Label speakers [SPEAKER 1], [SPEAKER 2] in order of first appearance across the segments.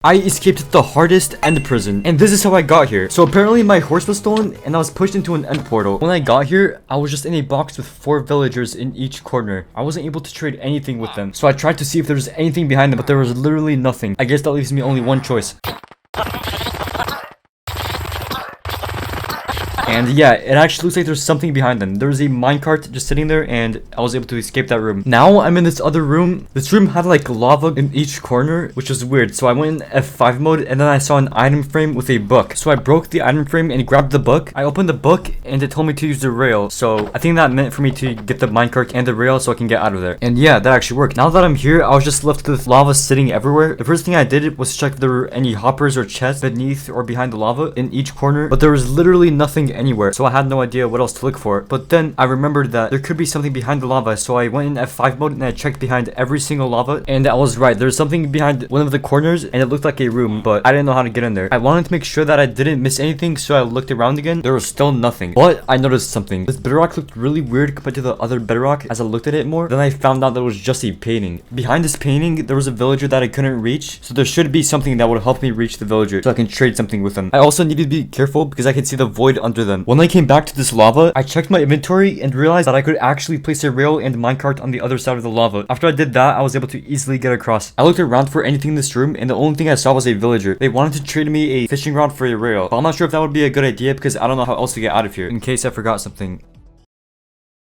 [SPEAKER 1] I escaped the hardest end prison, and this is how I got here. So apparently my horse was stolen, and I was pushed into an end portal. When I got here, I was just in a box with 4 villagers in each corner. I wasn't able to trade anything with them. So I tried to see if there was anything behind them, but there was literally nothing. I guess that leaves me only one choice. And yeah, it actually looks like there's something behind them. There's a minecart just sitting there, and I was able to escape that room. Now I'm in this other room. This room had like lava in each corner, which was weird. So I went in F5 mode, and then I saw an item frame with a book. So I broke the item frame and grabbed the book. I opened the book, and it told me to use the rail. So I think that meant for me to get the minecart and the rail so I can get out of there. And yeah, that actually worked. Now that I'm here, I was just left with lava sitting everywhere. The first thing I did was check if there were any hoppers or chests beneath or behind the lava in each corner, but there was literally nothing anywhere, so I had no idea what else to look for. But then I remembered that there could be something behind the lava, so I went in F5 mode and I checked behind every single lava, and I was right. There's something behind one of the corners, and it looked like a room, but I didn't know how to get in there. I wanted to make sure that I didn't miss anything, so I looked around again. There was still nothing, but I noticed something. This bedrock looked really weird compared to the other bedrock as I looked at it more. Then I found out that it was just a painting. Behind this painting, there was a villager that I couldn't reach, so there should be something that would help me reach the villager so I can trade something with them. I also needed to be careful because I could see the void under them. When I came back to this lava, I checked my inventory and realized that I could actually place a rail and minecart on the other side of the lava. After I did that, I was able to easily get across. I looked around for anything in this room, and the only thing I saw was a villager. They wanted to trade me a fishing rod for a rail, but I'm not sure if that would be a good idea because I don't know how else to get out of here in case I forgot something.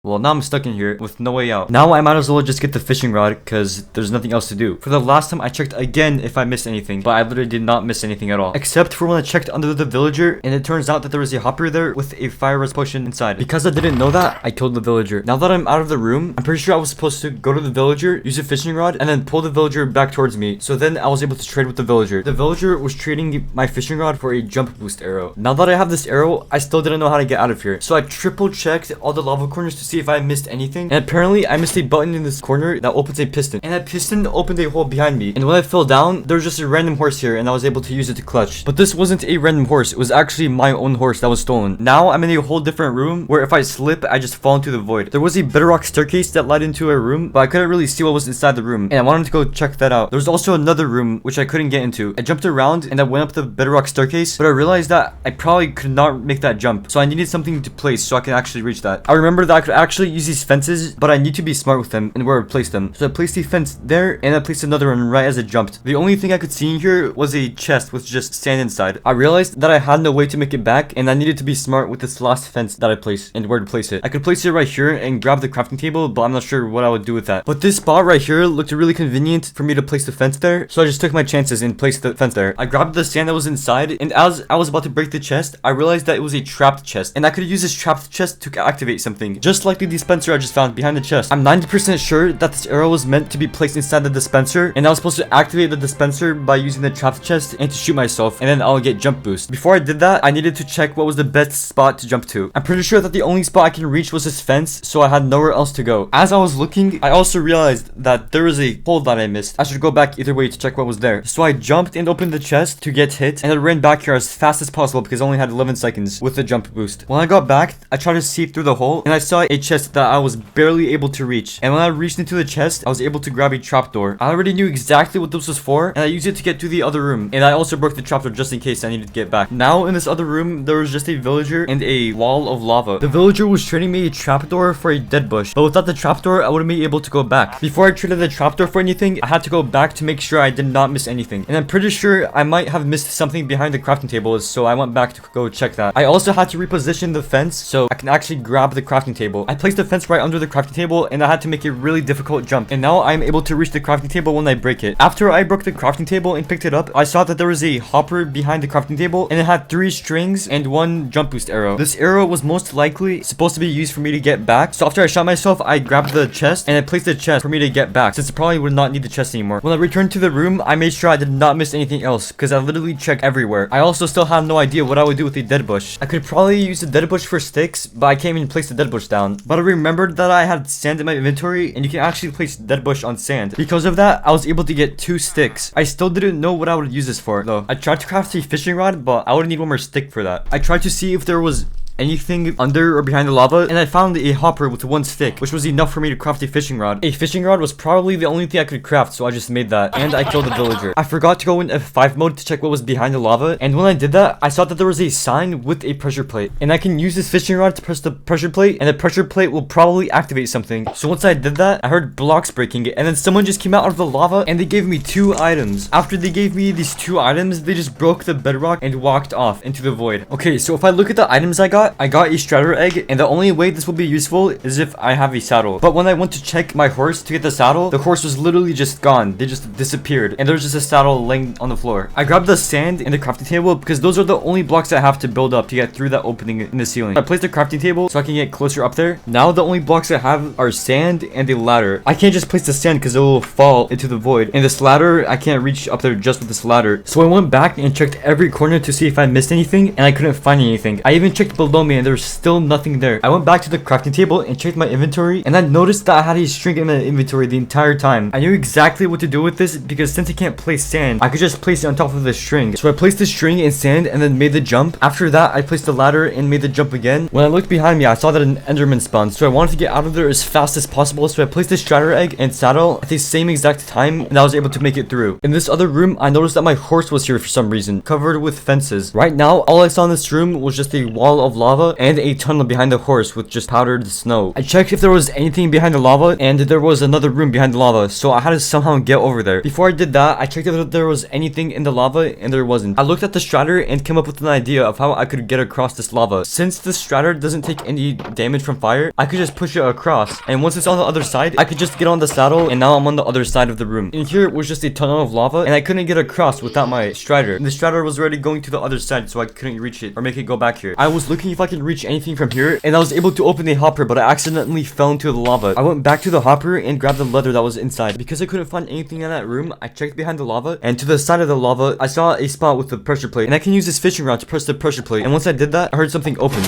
[SPEAKER 1] Well, now I'm stuck in here with no way out. Now I might as well just get the fishing rod because there's nothing else to do. For the last time, I checked again if I missed anything, but I literally did not miss anything at all. Except for when I checked under the villager, and it turns out that there was a hopper there with a fire res potion inside. Because I didn't know that, I killed the villager. Now that I'm out of the room, I'm pretty sure I was supposed to go to the villager, use a fishing rod, and then pull the villager back towards me. So then I was able to trade with the villager. The villager was trading my fishing rod for a jump boost arrow. Now that I have this arrow, I still didn't know how to get out of here. So I triple checked all the lava corners to see if I missed anything. And apparently I missed a button in this corner that opens a piston, and that piston opened a hole behind me, and when I fell down, there was just a random horse here, and I was able to use it to clutch. But this wasn't a random horse, it was actually my own horse that was stolen. Now I'm in a whole different room where if I slip, I just fall into the void. There was a bedrock staircase that led into a room, but I couldn't really see what was inside the room, and I wanted to go check that out. There was also another room which I couldn't get into. I jumped around and I went up the bedrock staircase, but I realized that I probably could not make that jump, so I needed something to place so I can actually reach that. I remember that I could actually use these fences, but I need to be smart with them and where I place them. So I placed the fence there, and I placed another one right as it jumped. The only thing I could see in here was a chest with just sand inside. I realized that I had no way to make it back, and I needed to be smart with this last fence that I placed and where to place it. I could place it right here and grab the crafting table, but I'm not sure what I would do with that. But this spot right here looked really convenient for me to place the fence there, so I just took my chances and placed the fence there. I grabbed the sand that was inside, and as I was about to break the chest, I realized that it was a trapped chest, and I could use this trapped chest to activate something, just like the dispenser I just found behind the chest. I'm 90% sure that this arrow was meant to be placed inside the dispenser, and I was supposed to activate the dispenser by using the trapped chest and to shoot myself, and then I'll get jump boost. Before I did that, I needed to check what was the best spot to jump to. I'm pretty sure that the only spot I can reach was this fence, so I had nowhere else to go. As I was looking, I also realized that there was a hole that I missed. I should go back either way to check what was there. So I jumped and opened the chest to get hit, and I ran back here as fast as possible because I only had 11 seconds with the jump boost. When I got back, I tried to see through the hole, and I saw a chest that I was barely able to reach. And when I reached into the chest, I was able to grab a trapdoor. I already knew exactly what this was for, and I used it to get to the other room. And I also broke the trapdoor just in case I needed to get back. Now in this other room, there was just a villager and a wall of lava. The villager was trading me a trapdoor for a dead bush, but without the trapdoor, I wouldn't be able to go back. Before I traded the trapdoor for anything, I had to go back to make sure I did not miss anything. And I'm pretty sure I might have missed something behind the crafting table, so I went back to go check that. I also had to reposition the fence so I can actually grab the crafting table. I placed the fence right under the crafting table, and I had to make a really difficult jump, and now I'm able to reach the crafting table when I break it. After I broke the crafting table and picked it up, I saw that there was a hopper behind the crafting table, and it had 3 strings and 1 jump boost arrow. This arrow was most likely supposed to be used for me to get back, so after I shot myself, I grabbed the chest and I placed the chest for me to get back, since I probably would not need the chest anymore. When I returned to the room, I made sure I did not miss anything else because I literally checked everywhere. I also still had no idea what I would do with the dead bush. I could probably use the dead bush for sticks, but I can't even place the dead bush down. But I remembered that I had sand in my inventory, and you can actually place dead bush on sand. Because of that, I was able to get 2 sticks. I still didn't know what I would use this for though. I tried to craft a fishing rod, but I would need 1 more stick for that. I tried to see if there was anything under or behind the lava, and I found a hopper with one stick, which was enough for me to craft a fishing rod. A fishing rod was probably the only thing I could craft, so I just made that, and I killed the villager. I forgot to go in F5 mode to check what was behind the lava, and when I did that, I saw that there was a sign with a pressure plate, and I can use this fishing rod to press the pressure plate, and the pressure plate will probably activate something. So once I did that, I heard blocks breaking, and then someone just came out of the lava, and they gave me 2 items. After they gave me these 2 items, they just broke the bedrock and walked off into the void. Okay, so if I look at the items I got a strider egg, and the only way this will be useful is if I have a saddle. But when I went to check my horse to get the saddle, the horse was literally just gone. They just disappeared, and there's just a saddle laying on the floor. I grabbed the sand and the crafting table because those are the only blocks I have to build up to get through that opening in the ceiling. I placed the crafting table so I can get closer up there. Now the only blocks I have are sand and a ladder. I can't just place the sand because it will fall into the void, and this ladder, I can't reach up there just with this ladder. So I went back and checked every corner to see if I missed anything, and I couldn't find anything. I even checked below me and there was still nothing there. I went back to the crafting table and checked my inventory, and I noticed that I had a string in my inventory the entire time. I knew exactly what to do with this because since I can't place sand, I could just place it on top of the string. So I placed the string in sand and then made the jump. After that, I placed the ladder and made the jump again. When I looked behind me, I saw that an enderman spawned, so I wanted to get out of there as fast as possible, so I placed the strider egg and saddle at the same exact time, and I was able to make it through. In this other room, I noticed that my horse was here for some reason, covered with fences. Right now, all I saw in this room was just a wall of lava and a tunnel behind the horse with just powdered snow. I checked if there was anything behind the lava, and there was another room behind the lava, so I had to somehow get over there. Before I did that, I checked if there was anything in the lava, and there wasn't. I looked at the strider and came up with an idea of how I could get across this lava. Since the strider doesn't take any damage from fire, I could just push it across, and once it's on the other side, I could just get on the saddle, and now I'm on the other side of the room. In here was just a tunnel of lava, and I couldn't get across without my strider. And the strider was already going to the other side, so I couldn't reach it or make it go back here. I was looking if I could reach anything from here, and I was able to open a hopper, but I accidentally fell into the lava. I went back to the hopper and grabbed the leather that was inside. Because I couldn't find anything in that room, I checked behind the lava, and to the side of the lava, I saw a spot with the pressure plate, and I can use this fishing rod to press the pressure plate. And once I did that, I heard something open.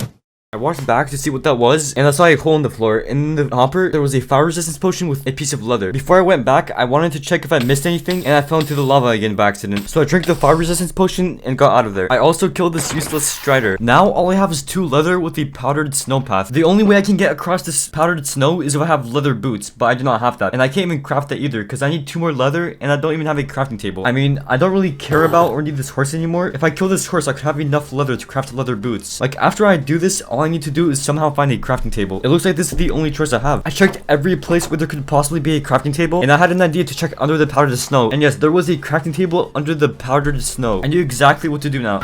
[SPEAKER 1] I walked back to see what that was, and I saw a hole in the floor. In the hopper, there was a fire resistance potion with a piece of leather. Before I went back, I wanted to check if I missed anything, and I fell into the lava again by accident. So I drank the fire resistance potion and got out of there. I also killed this useless strider. Now all I have is 2 leather with a powdered snow path. The only way I can get across this powdered snow is if I have leather boots, but I do not have that. And I can't even craft that either, because I need 2 more leather, and I don't even have a crafting table. I mean, I don't really care about or need this horse anymore. If I kill this horse, I could have enough leather to craft leather boots. Like, after I do this, all I need to do is somehow find a crafting table. It looks like this is the only choice I have. I checked every place where there could possibly be a crafting table, and I had an idea to check under the powdered snow. And yes, there was a crafting table under the powdered snow. I knew exactly what to do now.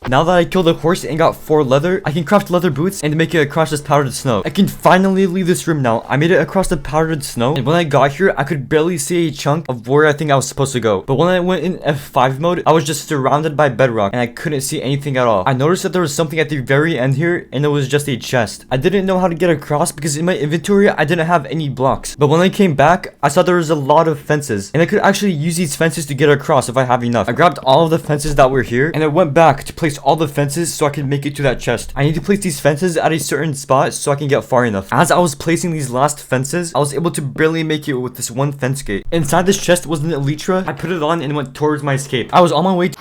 [SPEAKER 1] Now that I killed a horse and got 4 leather, I can craft leather boots and make it across this powdered snow. I can finally leave this room now. I made it across the powdered snow, and when I got here, I could barely see a chunk of where I think I was supposed to go. But when I went in F5 mode, I was just surrounded by bedrock, and I couldn't see anything at all. I noticed that there was something at the very end here, and it was just a chest. I didn't know how to get across because in my inventory, I didn't have any blocks. But when I came back, I saw there was a lot of fences, and I could actually use these fences to get across if I have enough. I grabbed all of the fences that were here, and I went back to place all the fences so I can make it to that chest. I need to place these fences at a certain spot so I can get far enough. As I was placing these last fences, I was able to barely make it with this one fence gate. Inside this chest was an elytra. I put it on and went towards my escape. I was on my way to